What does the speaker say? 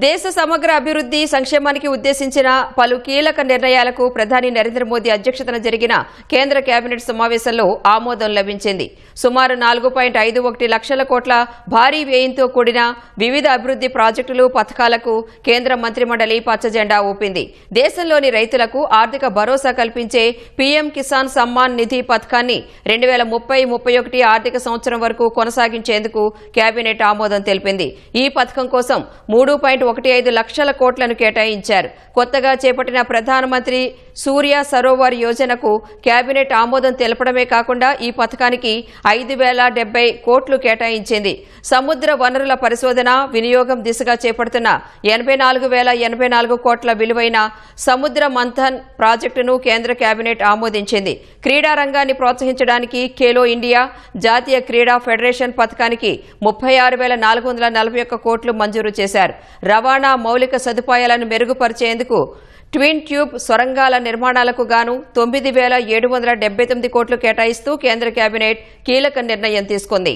దేశ సమగ్ర అభివృద్ధి సంక్షేమానికి ఉద్దేశించిన పలు కీలక నిర్ణయాలకు ప్రధాని నరేంద్ర మోదీ అధ్యక్షతన జరిగిన కేంద్ర కేబినెట్ సమావేశంలో ఆమోదం లభించింది. సుమారు 4.51 లక్షల కోట్ల భారీ వ్యయంతో కూడిన వివిధ అభివృద్ధి ప్రాజెక్టులు పథకాలకు కేంద్ర మంత్రిమండలి పచ్చజెండా ఊపింది. దేశంలోని రైతులకు ఆర్థిక భరోసా కల్పించే పీఎం కిసాన్ సమ్మాన్ నిధి పథకాన్ని 2030-31 ఆర్థిక సంవత్సరం వరకు కొనసాగించేందుకు కేబినెట్ ఆమోదం తెలిపింది. ఈ పథకం కోసం 3.15 లక్షల కోట్లను కేటాయించారు. కొత్తగా చేపట్టిన ప్రధానమంత్రి సూర్య సరోవర్ యోజనకు కేబినెట్ ఆమోదం తెలపడమే కాకుండా ఈ పథకానికి 5,070 కోట్లు కేటాయించింది. సముద్ర వనరుల పరిశోధన వినియోగం దిశగా చేపడుతున్న 84,084 కోట్ల విలువైన సముద్ర మంథన్ ప్రాజెక్టును కేంద్ర కేబినెట్ ఆమోదించింది. క్రీడా రంగాన్ని ప్రోత్సహించడానికి ఖేలో ఇండియా జాతీయ క్రీడా ఫెడరేషన్ పథకానికి 36,441 కోట్లు మంజూరు చేశారు. రవాణా మౌలిక సదుపాయాలను మెరుగుపరిచేందుకు ట్విన్ ట్యూబ్ సొరంగాల నిర్మాణాలకు గాను 9,779 కోట్లు కేటాయిస్తూ కేంద్ర కేబినెట్ కీలక నిర్ణయం తీసుకుంది.